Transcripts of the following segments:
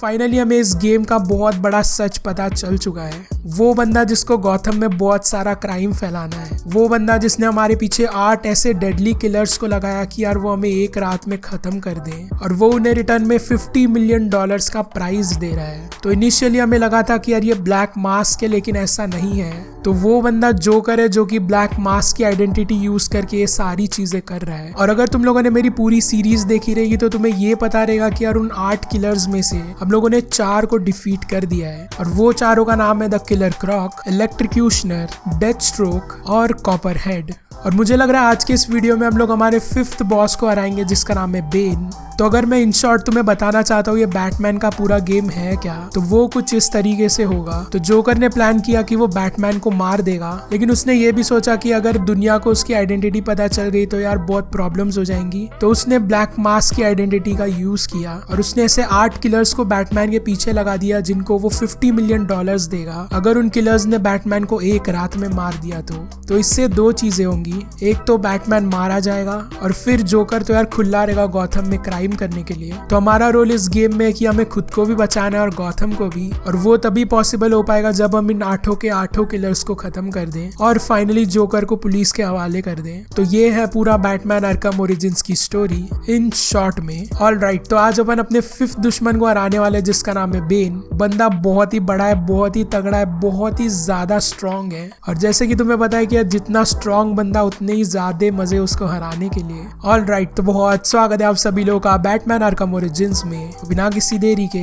Finally हमें इस game का बहुत बड़ा सच पता चल चुका है। वो बंदा जिसको गौथम में बहुत सारा क्राइम फैलाना है, वो बंदा जिसने हमारे पीछे 8 ऐसे डेडली किलर्स को लगाया कि यार वो हमें एक रात में खत्म कर दें, और वो उन्हें रिटर्न में $50 मिलियन का प्राइज दे रहा है। तो इनिशियली हमें लगा था कि यार ये ब्लैक मास्क है, लेकिन ऐसा नहीं है। तो वो बंदा जोकर है जो कि ब्लैक मास्क की आइडेंटिटी यूज करके ये सारी चीजें कर रहा है। और अगर तुम लोगों ने मेरी पूरी सीरीज देखी रहेगी तो तुम्हें ये पता रहेगा कि यार उन 8 किलर्स में से हम लोगों ने 4 को डिफीट कर दिया है, और वो चारों का नाम है द किलर क्रॉक, इलेक्ट्रिक्यूशनर, डेथस्ट्रोक और कॉपरहेड। और मुझे लग रहा है आज के इस वीडियो में हम लोग हमारे 5th बॉस को हराएंगे जिसका नाम है बेन। तो अगर मैं इन शॉर्ट तुम्हें बताना चाहता हूँ ये बैटमैन का पूरा गेम है क्या, तो वो कुछ इस तरीके से होगा। तो जोकर ने प्लान किया कि वो बैटमैन को मार देगा, लेकिन उसने ये भी सोचा कि अगर दुनिया को उसकी आइडेंटिटी पता चल गई तो यार बहुत प्रॉब्लम्स हो जाएंगी। तो उसने ब्लैक मास्क की आइडेंटिटी का यूज किया और उसने ऐसे 8 किलर्स को बैटमैन के पीछे लगा दिया जिनको वो $50 मिलियन देगा अगर उन किलर्स ने बैटमैन को एक रात में मार दिया। तो इससे 2 चीजें होंगी, एक तो बैटमैन मारा जाएगा और फिर जोकर तो यार खुला रहेगा गौथम में क्राइम करने के लिए। तो हमारा रोल इस गेम में है कि हमें खुद को भी बचाना है और गौथम को भी, और वो तभी पॉसिबल हो पाएगा जब हम इन 8 के 8 किलर्स को खत्म कर दें और फाइनली जोकर को पुलिस के हवाले कर दें। तो ये है पूरा बैटमैन आर्कम ओरिजिन्स की स्टोरी इन शॉर्ट में। ऑलराइट, तो आज अपन अपने 5th दुश्मन को हराने वाले जिसका नाम है बेन। बंदा बहुत ही बड़ा है, बहुत ही तगड़ा है, बहुत ही ज्यादा स्ट्रॉन्ग है, और जैसे कि तुम्हें पता है कि जितना स्ट्रॉन्ग बंदा उतने ही ज्यादा मजे उसको हराने के लिए। ऑलराइट, तो बहुत स्वागत है आप सभी लोगों का बैटमैन आर्कम ओरिजिन्स में। बिना किसी देरी के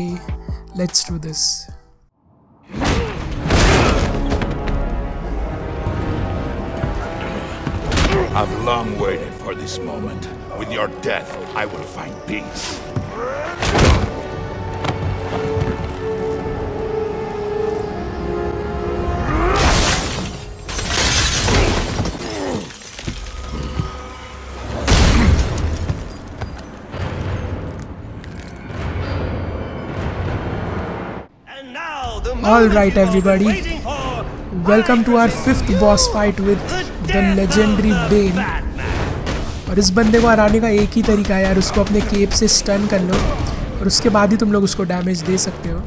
let's do this. I've long waited for this moment. With your death, I will find peace. Alright everybody, welcome to our 5th boss fight with the legendary Bane। और इस बंदे को हराने का एक ही तरीका है यार, उसको अपने केप से स्टन कर लो और उसके बाद ही तुम लोग उसको डैमेज दे सकते हो।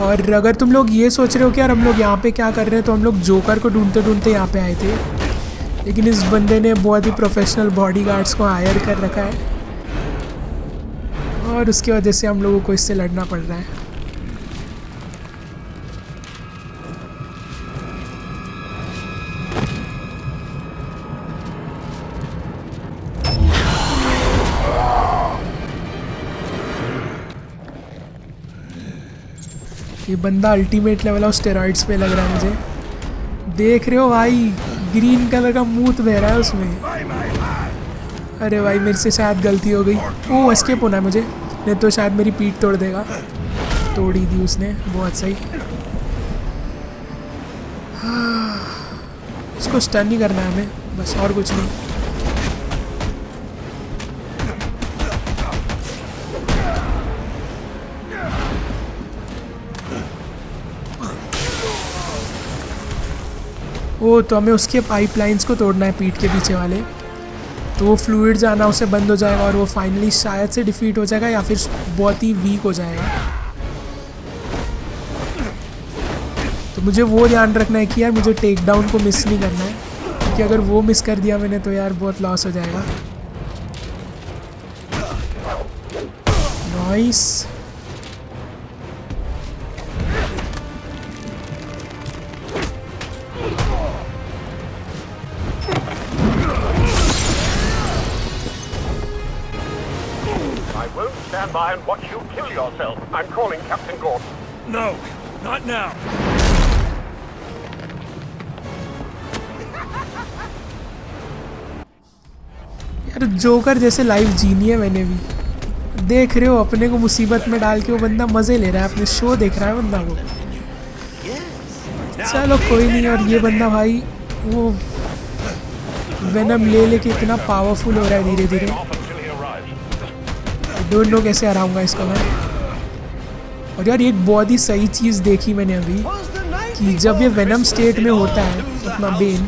और अगर तुम लोग ये सोच रहे हो कि यार हम लोग यहाँ पे क्या कर रहे हैं, तो हम लोग जोकर को ढूंढते ढूंढते यहाँ पे आए थे, लेकिन इस बंदे ने बहुत ही प्रोफेशनल बॉडीगार्ड्स को हायर कर रखा है और उसकी वजह से हम लोगों को इससे लड़ना पड़ रहा है। ये बंदा अल्टीमेट लेवल ऑफ स्टेरॉइड्स पे लग रहा है मुझे। देख रहे हो भाई, ग्रीन कलर का मूत बह रहा है उसमें। अरे भाई मेरे से शायद गलती हो गई। ओ एस्केप होना है मुझे, नहीं तो शायद मेरी पीठ तोड़ देगा। तोड़ ही दी उसने, बहुत सही। इसको स्टन ही करना है हमें बस, और कुछ नहीं। ओ तो हमें उसके पाइपलाइंस को तोड़ना है पीठ के पीछे वाले, तो वो फ्लूइड जाना उसे बंद हो जाएगा और वो फाइनली शायद से डिफीट हो जाएगा या फिर बहुत ही वीक हो जाएगा। तो मुझे वो ध्यान रखना है कि यार मुझे टेक डाउन को मिस नहीं करना है, क्योंकि अगर वो मिस कर दिया मैंने तो यार बहुत लॉस हो जाएगा। Nice. Stand by and watch you kill yourself. I'm calling Captain Gordon. No, not now. यार जोकर जैसे लाइफ जीनी है मैंने भी। देख रहे हो अपने को मुसीबत में डाल के वो बंदा मजे ले रहा है, अपने शो देख रहा है बंदा वो। चलो कोई नहीं। और ये बंदा भाई वो वेनम ले लेके इतना पावरफुल हो रहा है धीरे धीरे। डोंट नो कैसे हराऊंगा इसको मैं। और यार एक बहुत ही सही चीज़ देखी मैंने अभी कि जब ये वेनम स्टेट में होता है अपना बेन,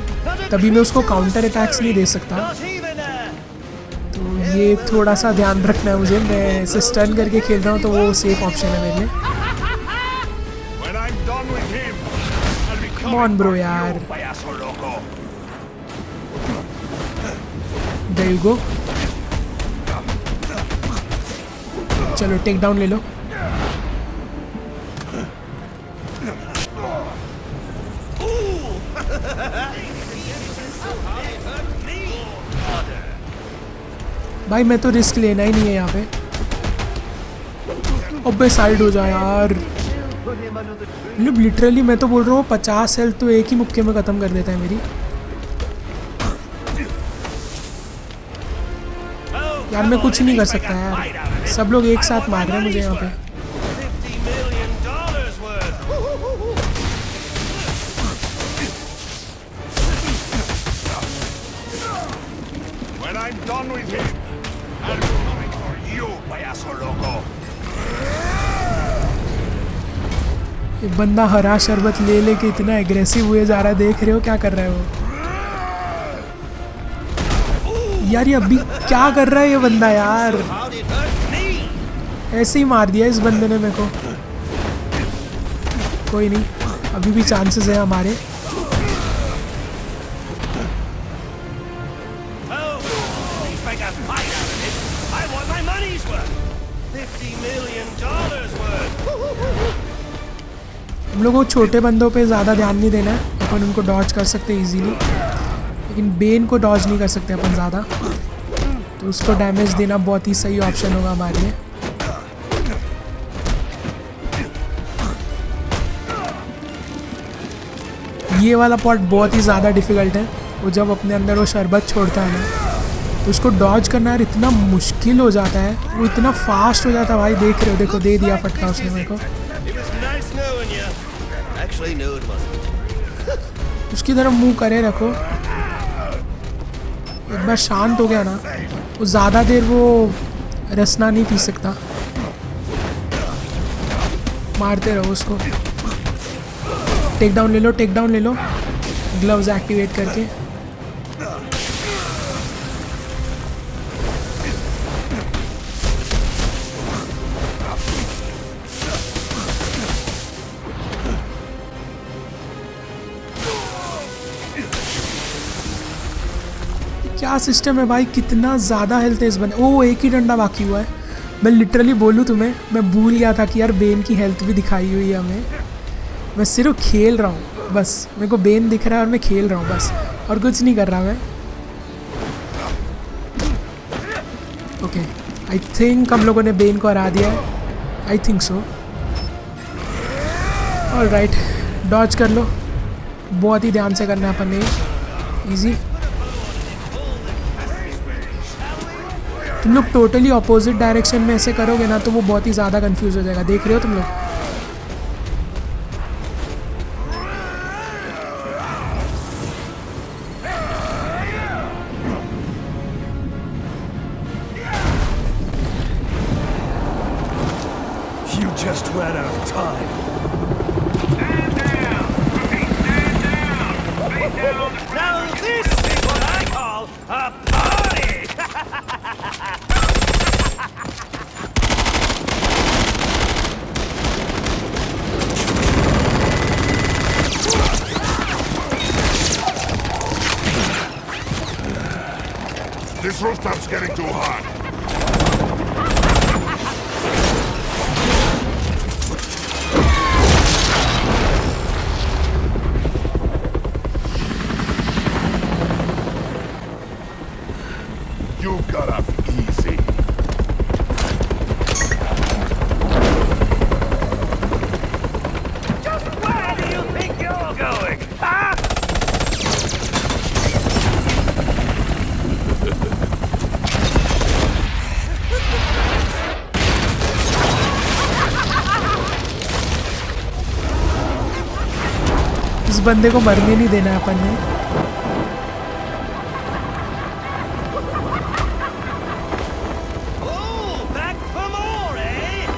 तभी मैं उसको काउंटर अटैक्स नहीं दे सकता। तो ये थोड़ा सा ध्यान रखना है मुझे, मैं इसे स्टन करके खेल रहा हूँ तो वो सेफ ऑप्शन है मेरे लिए। When I'm done with him, I'll be Come on, bro, यार। payaso loco. There you go। चलो टेक डाउन ले लो। भाई मैं तो रिस्क लेना ही नहीं है यहाँ पे। अबे साइड हो जा यार। मतलब लिटरली मैं तो बोल रहा हूँ 50 हेल्थ तो एक ही मुक्के में ख़त्म कर देता है मेरी। यार मैं कुछ नहीं कर सकता यार, सब लोग एक साथ मार रहे हैं मुझे यहाँ पे। When I'm done with him, I'll be coming for you, payaso loco. ये बंदा हरा शरबत ले लेके इतना एग्रेसिव हुए जा रहा है, देख रहे हो क्या कर रहा है वो। यार ये अभी क्या कर रहा है ये बंदा यार, ऐसे ही मार दिया इस बंदे ने मेरे को। कोई नहीं, अभी भी चांसेस है हमारे। हम लोगों को छोटे बंदों पे ज़्यादा ध्यान नहीं देना है, अपन उनको डॉज कर सकते हैं इजीली, लेकिन बेन को डॉज नहीं कर सकते अपन ज़्यादा, तो उसको डैमेज देना बहुत ही सही ऑप्शन होगा हमारे लिए। ये वाला पॉट बहुत ही ज़्यादा डिफ़िकल्ट है, वो जब अपने अंदर वो शरबत छोड़ता है ना, तो उसको डॉज करना यार इतना मुश्किल हो जाता है, वो इतना फास्ट हो जाता है भाई। देख रहे हो, देखो दे दिया फटका उसने मेरे को। उसकी तरफ मुंह करे रखो। एक बार शांत हो गया ना, वो ज़्यादा देर वो रसना नहीं पी सकता। मारते रहो उसको। टेक डाउन ले लो, टेक डाउन ले लो, ग्लव्स एक्टिवेट करके। क्या सिस्टम है भाई, कितना ज़्यादा हेल्थ है इस बंदे। ओ एक ही डंडा बाकी हुआ है। मैं लिटरली बोलूँ तुम्हें, मैं भूल गया था कि यार बेन की हेल्थ भी दिखाई हुई है हमें। मैं सिर्फ खेल रहा हूँ बस, मेरे को बेन दिख रहा है और मैं खेल रहा हूँ बस, और कुछ नहीं कर रहा मैं। ओके आई थिंक हम लोगों ने बेन को हरा दिया है, I think so. Alright, dodge कर लो, बहुत ही ध्यान से करना है अपन ने, ईजी। तुम लोग टोटली अपोजिट डायरेक्शन में ऐसे करोगे ना तो वो बहुत ही ज़्यादा कंफ्यूज हो जाएगा। देख रहे हो तुम लोग, You just ran out of time. Stand down! Stand down! Face down on the Now this is what I call a party! This rooftop's getting too hot. You got off easy. Just where do you think you're going, huh? इस बंदे को मरने नहीं देना है अपन ने। Oh, back for more, eh?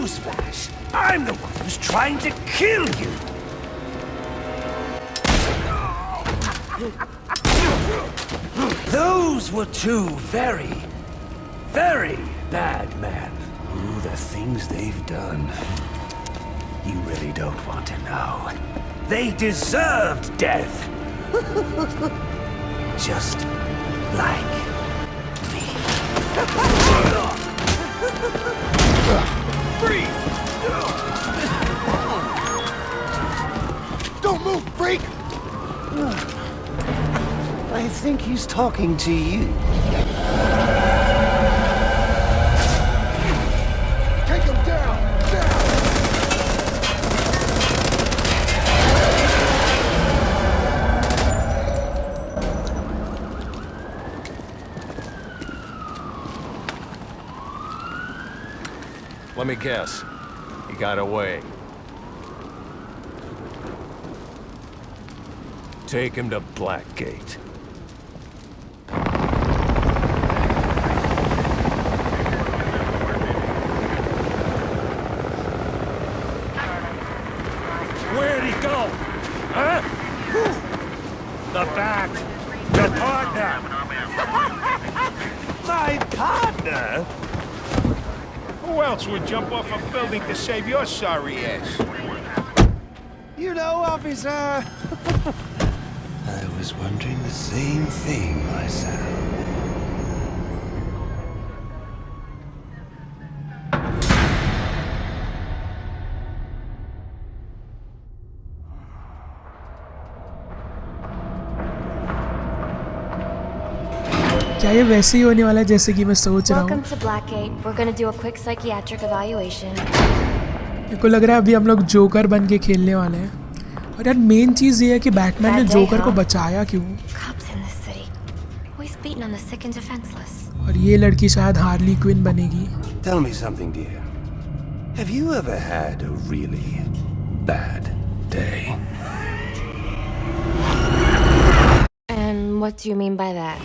Newsflash! I'm the one who's trying to kill you! Those were two very, very bad men. Ooh, the things they've done. You really don't want to know. They deserved death. Just like me. Freeze! Don't move, freak! I think he's talking to you. Take him down! Now! Let me guess. He got away. Take him to Blackgate. Where'd he go? Huh? The back. Your partner. My partner? Who else would jump off a building to save your sorry ass? You know, officer. I was wondering the same thing myself. क्या ये वैसे ही होने वाला है जैसे कि मैं सोच रहा हूँ? Welcome to Blackgate. We're gonna do a quick psychiatric evaluation. मेरे को लग रहा है अभी हम लोग जोकर बन के खेलने वाले हैं। और यार मेन चीज़ ये है कि बैटमैन ने Bad day, जोकर को huh? बचाया क्यों? Cops in this city. Always beating on the sick and defenseless. और ये लड़की शायद हार्ली क्विन बनेगी। Tell me something, dear. Have you ever had a really bad day? And what do you mean by that?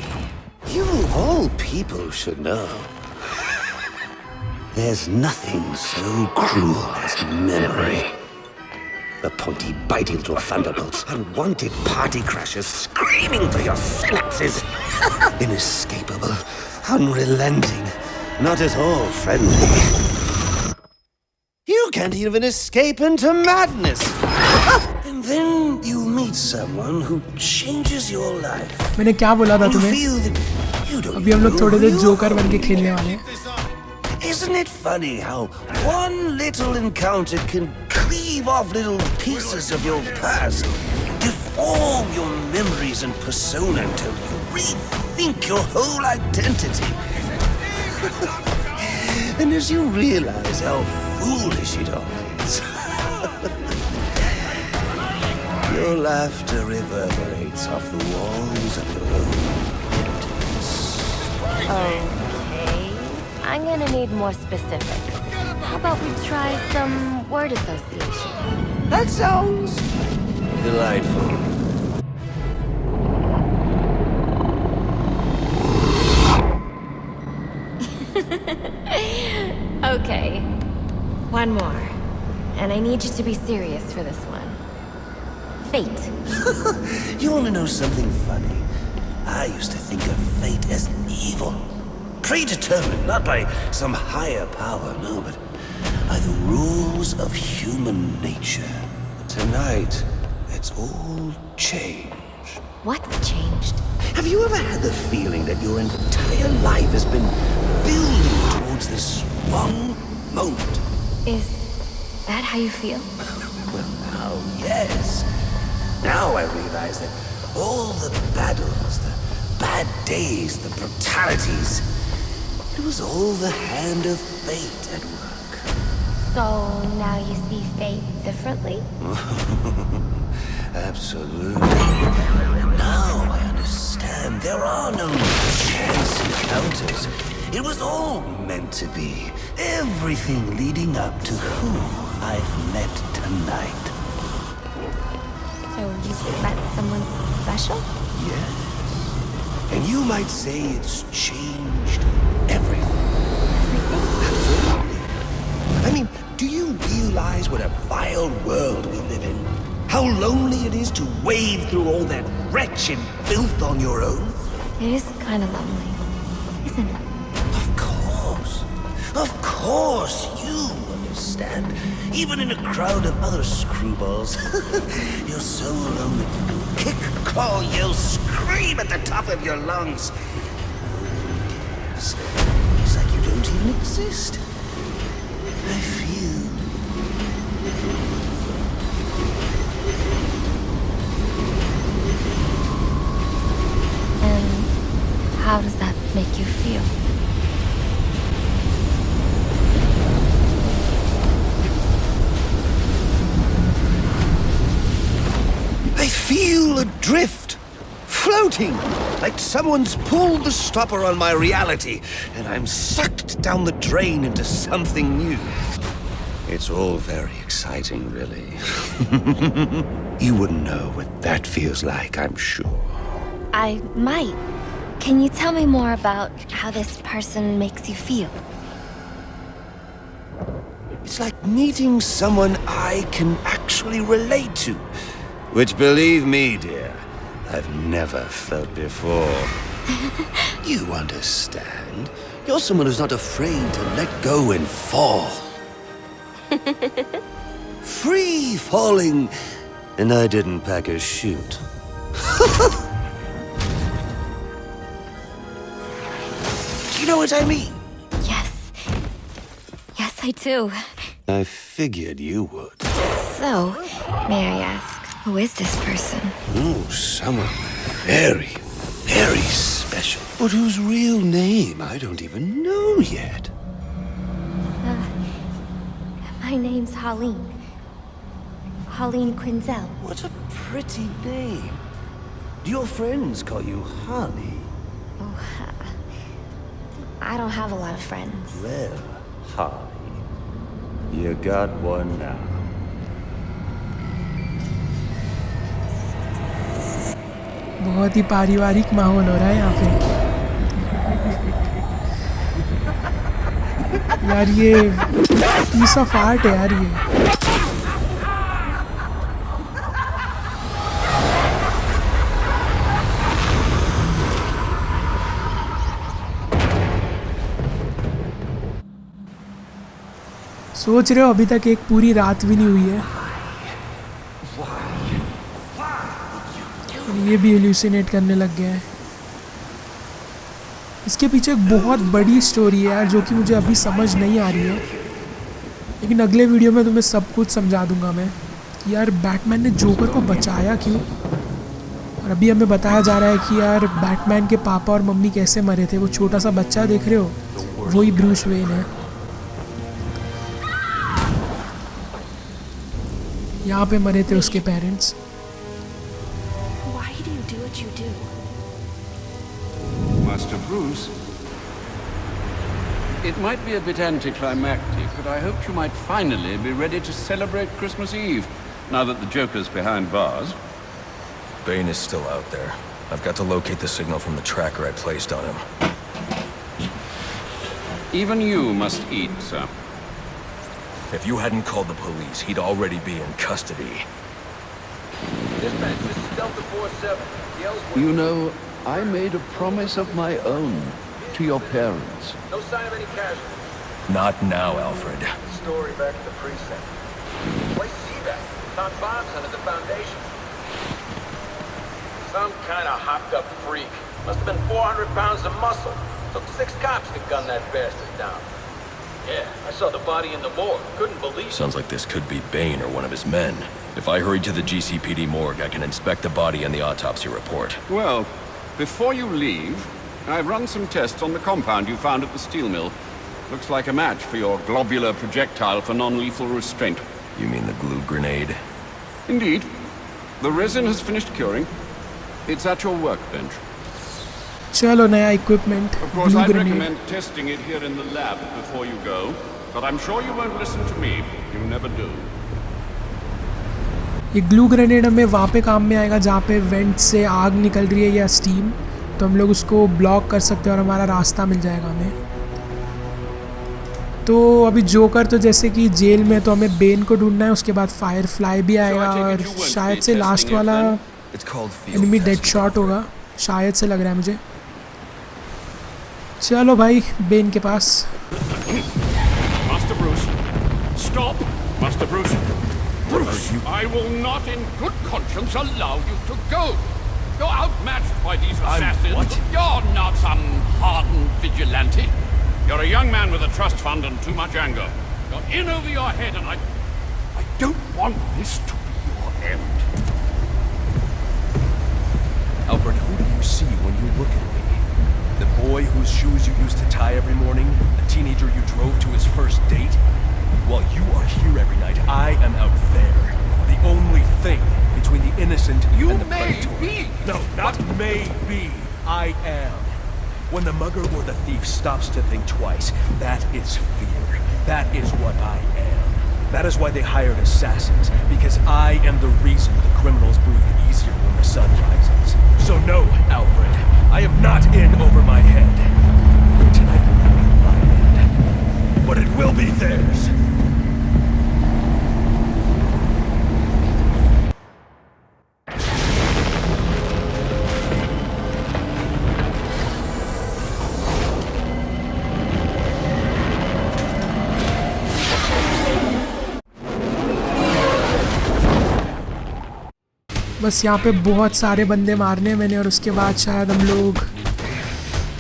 You of all people should know. There's nothing so cruel as memory. The pointy, biting little thunderbolts, unwanted party crashers screaming through your synapses. Inescapable, unrelenting, not at all friendly. You can't even escape into madness. And then you meet someone who changes your life. मैंने क्या बोला था You तुम्हें? feel that you don't अभी हम लोग know थोड़ी who there you joker are. बन के खेलने वाले हैं। Isn't it funny how one little encounter can cleave off little pieces of your past, deform your memories and persona until you rethink your whole identity? And as you realize how foolish it all is, your laughter reverberates off the walls of your own emptiness. Okay. I'm gonna need more specifics. How about we try some word association? That sounds delightful. Okay. One more. And I need you to be serious for this one. Fate. You want to know something funny? I used to think of fate as evil. Predetermined, not by some higher power, no, but by the rules of human nature. Tonight, it's all changed. What's changed? Have you ever had the feeling that your entire life has been building towards this one moment? Is that how you feel? Well, now, yes. Now I realize that all the battles, the bad days, the brutalities, it was all the hand of fate at work. So now you see fate differently? Absolutely. Now I understand there are no chance encounters. It was all meant to be. Everything leading up to who I've met tonight. So you've met someone special? Yes. And you might say it's changed everything. Everything? Absolutely. I mean, realize what a vile world we live in? How lonely it is to wade through all that wretched filth on your own? It is kind of lonely, isn't it? Of course, you understand. Even in a crowd of other screwballs, you're so alone that you can kick, claw, yell, scream at the top of your lungs. It's like you don't even exist. I feel. And how does that make you feel? I feel adrift, floating, like someone's pulled the stopper on my reality, and I'm sucked down the drain into something new. It's all very exciting, really. You wouldn't know what that feels like, I'm sure. I might. Can you tell me more about how this person makes you feel? It's like meeting someone I can actually relate to. Which, believe me, dear, I've never felt before. You understand? You're someone who's not afraid to let go and fall. Free falling, and I didn't pack a chute. Do you know what I mean? Yes. Yes, I do. I figured you would. So, may I ask, who is this person? Oh, someone very, very special. But whose real name I don't even know yet. My name's Harleen. Harleen Quinzel. What a pretty name. Do your friends call you Harley? I don't have a lot of friends. Well, Harley, you got one now. बहुत ही पारिवारिक माहौल हो रहा है यहाँ पे। यार ये पीस ऑफ आर्ट है यार ये। सोच रहे हो अभी तक एक पूरी रात भी नहीं हुई है और ये भी हेल्यूसिनेट करने लग गया है। इसके पीछे एक बहुत बड़ी स्टोरी है यार जो कि मुझे अभी समझ नहीं आ रही है, लेकिन अगले वीडियो में तुम्हें सब कुछ समझा दूंगा मैं कि यार बैटमैन ने जोकर को बचाया क्यों। और अभी हमें बताया जा रहा है कि यार बैटमैन के पापा और मम्मी कैसे मरे थे। वो छोटा सा बच्चा देख रहे हो, वही ब्रूस वेन है। यहाँ पे मरे थे उसके parents. Why do you do what you do? Master Bruce, it might be a bit anticlimactic, but I hoped you might finally be ready to celebrate Christmas Eve, now that the Joker's behind bars. Bane is still out there. I've got to locate the signal from the tracker I placed on him. Even you must eat, sir. If you hadn't called the police, he'd already be in custody. Dispatch, this is Delta 47. You know, I made a promise of my own to your parents. No sign of any casualties. Not now, Alfred. Story back at the precinct. Why see that? Found bombs under the foundation. Some kind of hopped up freak. Must have been 400 pounds of muscle. Took 6 cops to gun that bastard down. Yeah, I saw the body in the morgue. Couldn't believe it. Sounds like this could be Bane or one of his men. If I hurry to the GCPD morgue, I can inspect the body and the autopsy report. Well, before you leave, I've run some tests on the compound you found at the steel mill. Looks like a match for your globular projectile for non-lethal restraint. You mean the glue grenade? Indeed. The resin has finished curing. It's at your workbench. चलो नया equipment Of course, blue I'd grenade. recommend testing it here in the lab before you go, but I'm sure you won't listen to me. You never do. ये glue grenade हमें वहाँ पे काम में आएगा जहाँ पे वेंट से आग निकल रही है या स्टीम, तो हम लोग उसको ब्लॉक कर सकते हैं और हमारा रास्ता मिल जाएगा हमें। तो अभी जोकर तो जैसे कि जेल में, तो हमें बेन को ढूंढना है, उसके बाद फायरफ्लाई भी आएगा और शायद से लास्ट वाला एनिमी डेड शॉट होगा, शायद से लग रहा है मुझे। चलो भाई बेन के पास। Master Bruce, stop! Master Bruce, I will not in good conscience allow you to go. You're outmatched by these assassins. What? You're not some hardened vigilante. You're a young man with a trust fund and too much anger. You're in over your head and I don't want this to be your end. Alfred, who do you see when you look at me? The boy whose shoes you used to tie every morning? The teenager you drove to his first date? While you are here every night, I am out there. The only thing between the innocent and the predator. You may be! No, not maybe. I am. When the mugger or the thief stops to think twice, that is fear. That is what I am. That is why they hired assassins, because I am the reason the criminals breathe easier when the sun rises. So no, Alfred, I am not in over my head. Tonight will not be my end, but it will be theirs. बस यहाँ पे बहुत सारे बंदे मारने हैं मैंने, और उसके बाद शायद हम लोग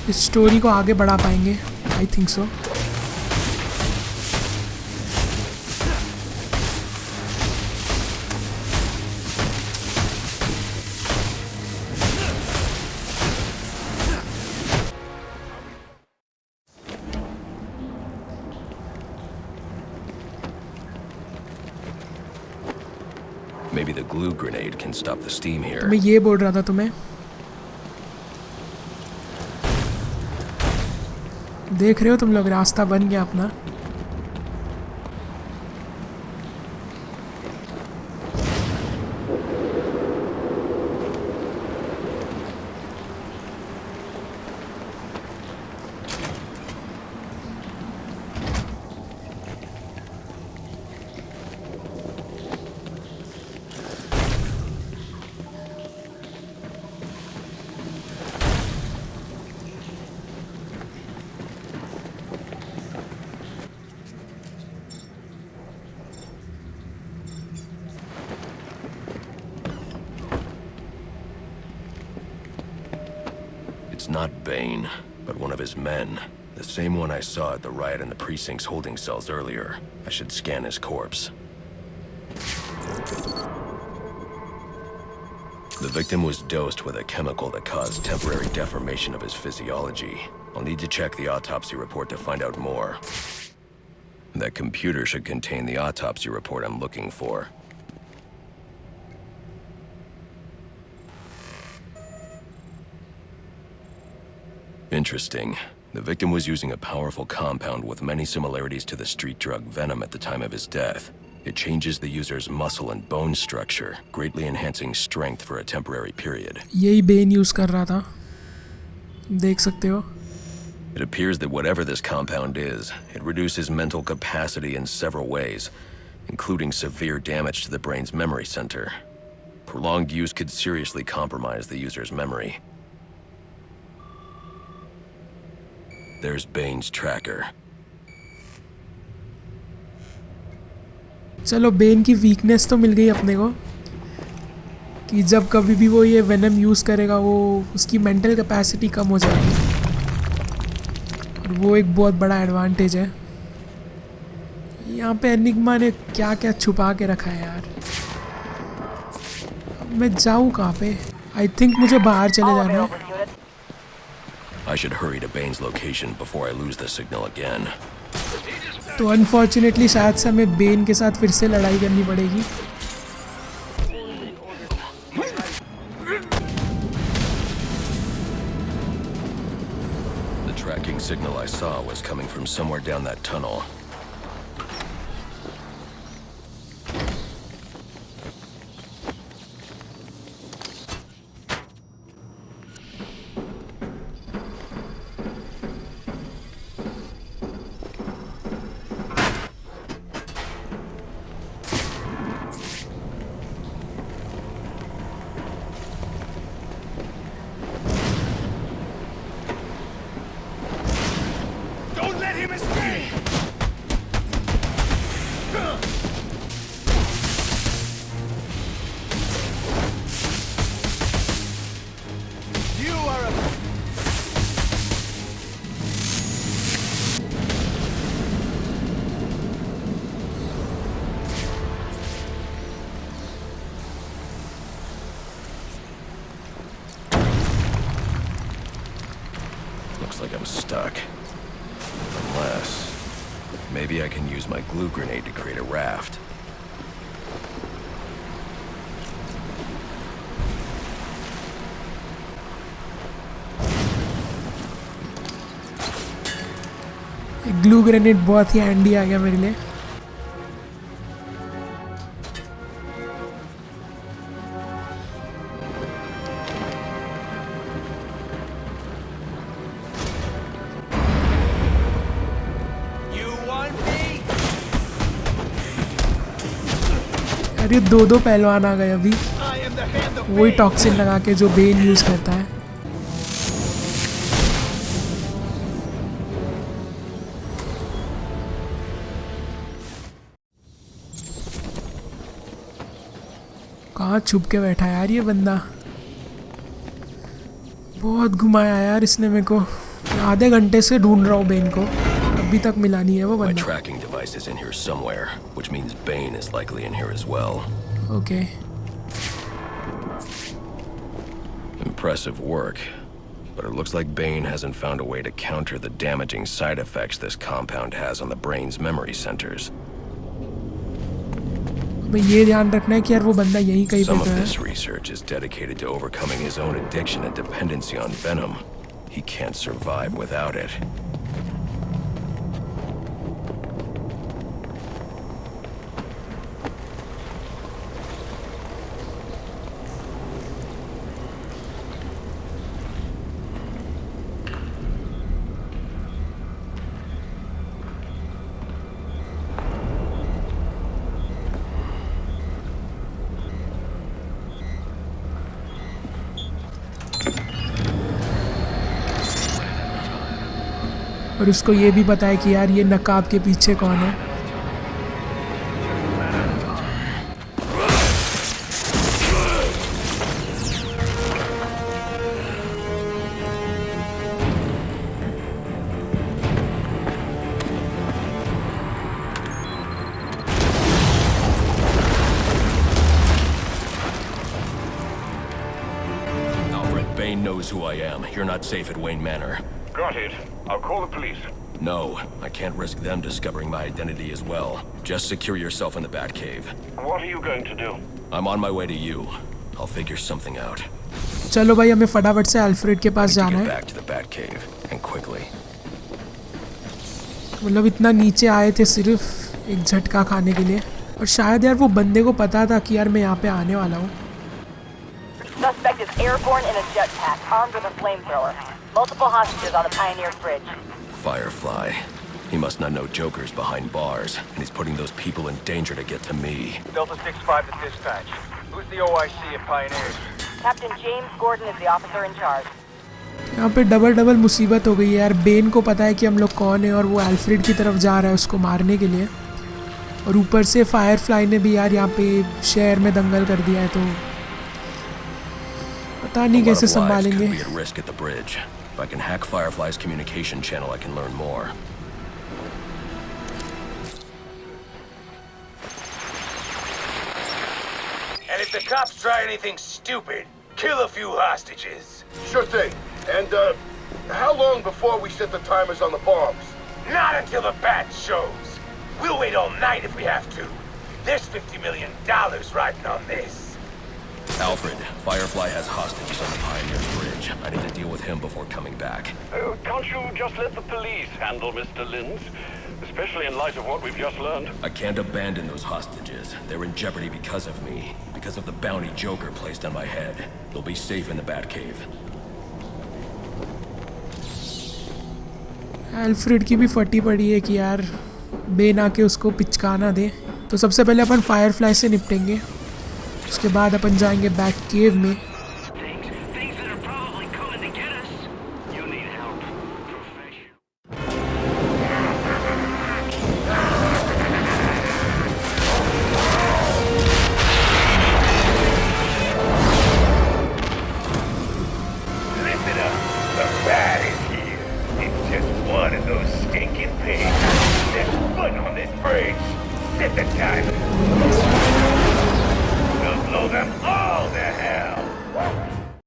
इस स्टोरी को आगे बढ़ा पाएंगे। आई think so. Maybe the glue grenade can stop the steam here. तो मैं ये बोल रहा था तुम्हें, देख रहे हो तुम लोग, रास्ता बन गया अपना। It's not Bane, but one of his men. The same one I saw at the riot in the precinct's holding cells earlier. I should scan his corpse. The victim was dosed with a chemical that caused temporary deformation of his physiology. I'll need to check the autopsy report to find out more. That computer should contain the autopsy report I'm looking for. Interesting. The victim was using a powerful compound with many similarities to the street drug Venom at the time of his death. It changes the user's muscle and bone structure, greatly enhancing strength for a temporary period. यही Ben use कर रहा था, देख सकते हो। It appears that whatever this compound is, it reduces mental capacity in several ways, including severe damage to the brain's memory center. Prolonged use could seriously compromise the user's memory. There's Bane's tracker. चलो Ben की weakness तो मिल गई अपने को, कि जब कभी भी वो ये वेनम यूज़ करेगा वो उसकी मेंटल कैपेसिटी कम हो जाएगी, और वो एक बहुत बड़ा एडवांटेज है। यहाँ पे एनिग्मा ने क्या क्या छुपा के रखा है यार। मैं जाऊँ कहाँ पे? आई थिंक मुझे बाहर चले जाना है। I should hurry to Bane's location before I lose the signal again. तो अनफॉर्चुनेटली शायद से हमें बेन के साथ फिर से लड़ाई करनी पड़ेगी। The tracking signal I saw was coming from somewhere down that tunnel. was stuck. Unless... maybe I can use my glue grenade to create a raft. एक ग्लू ग्रेनेड बहुत ही हैंडी आ गया मेरे लिए। अरे दो पहलवान आ गए अभी, वही टॉक्सिन लगा के जो बेन यूज करता है। कहाँ छुप के बैठा है यार ये बंदा, बहुत घुमाया यार इसने मेरे को। आधे घंटे से ढूंढ रहा हूँ बेन को, अभी तक मिला नहीं है वो बंदा। My tracking device is in here somewhere, which means Bane is likely in here as well. Okay. Impressive work, but it looks like Bane hasn't found a way to counter the damaging side effects this compound has on the brain's memory centers. मैं ये ध्यान रखना है कि यार वो बंदा यहीं कहीं पे Some तो of है। this research is dedicated to overcoming his own addiction and dependency on venom. He can't survive without it. और उसको ये भी पता है कि यार ये नकाब के पीछे कौन है। Alfred, Bane knows who I am. You're not safe at Wayne Manor. Got it. I'll call the police. No, I can't risk them discovering my identity as well. Just secure yourself in the Batcave. What are you going to do? I'm on my way to you. I'll figure something out. चलो भाई हमें फटाफट से Alfred के पास I need to जाना get है। back to the Batcave, and quickly. मतलब इतना नीचे आए थे सिर्फ एक झटका खाने के लिए, और शायद यार वो बंदे को पता था कि यार मैं यहाँ पे आने वाला हूँ। Suspect is airborne in a jetpack, armed with a flamethrower. Multiple hostages on the Pioneers Bridge. Firefly. He must not know Joker's behind bars, and he's putting those people in danger to get to me. Delta 6-5 to dispatch. Who's the OIC at Pioneers? Captain James Gordon is the officer in charge. यहाँ पे double मुसीबत हो गई है यार। Ben को पता है कि हम लोग कौन है और वो अल्फ्रेड की तरफ जा रहा है उसको मारने के लिए, और ऊपर से फायरफ्लाई ने भी यार यहाँ पे शहर में दंगल कर दिया है, तो पता नहीं कैसे संभालेंगे। Could be at risk at the bridge. If I can hack Firefly's communication channel, I can learn more. And if the cops try anything stupid, kill a few hostages. Sure thing. And, how long before we set the timers on the bombs? Not until the bat shows. We'll wait all night if we have to. There's $50 million riding on this. Alfred, Firefly has hostages on the Pioneers Bridge. I need to deal with him before coming back. Can't you just let the police handle Mr. Linz? Especially in light of what we've just learned. I can't abandon those hostages. They're in jeopardy because of me. Because of the bounty Joker placed on my head. They'll be safe in the Batcave. Alfred की भी फटी पड़ी है कि यार Ben आके उसको पिचकाना दे। तो सबसे पहले अपन फायरफ्लाई से निपटेंगे, उसके बाद अपन जाएंगे बैक केव में। Listen up. The bat is here. It's just one of those stinking pigs. Set foot on this bridge. Set the timer.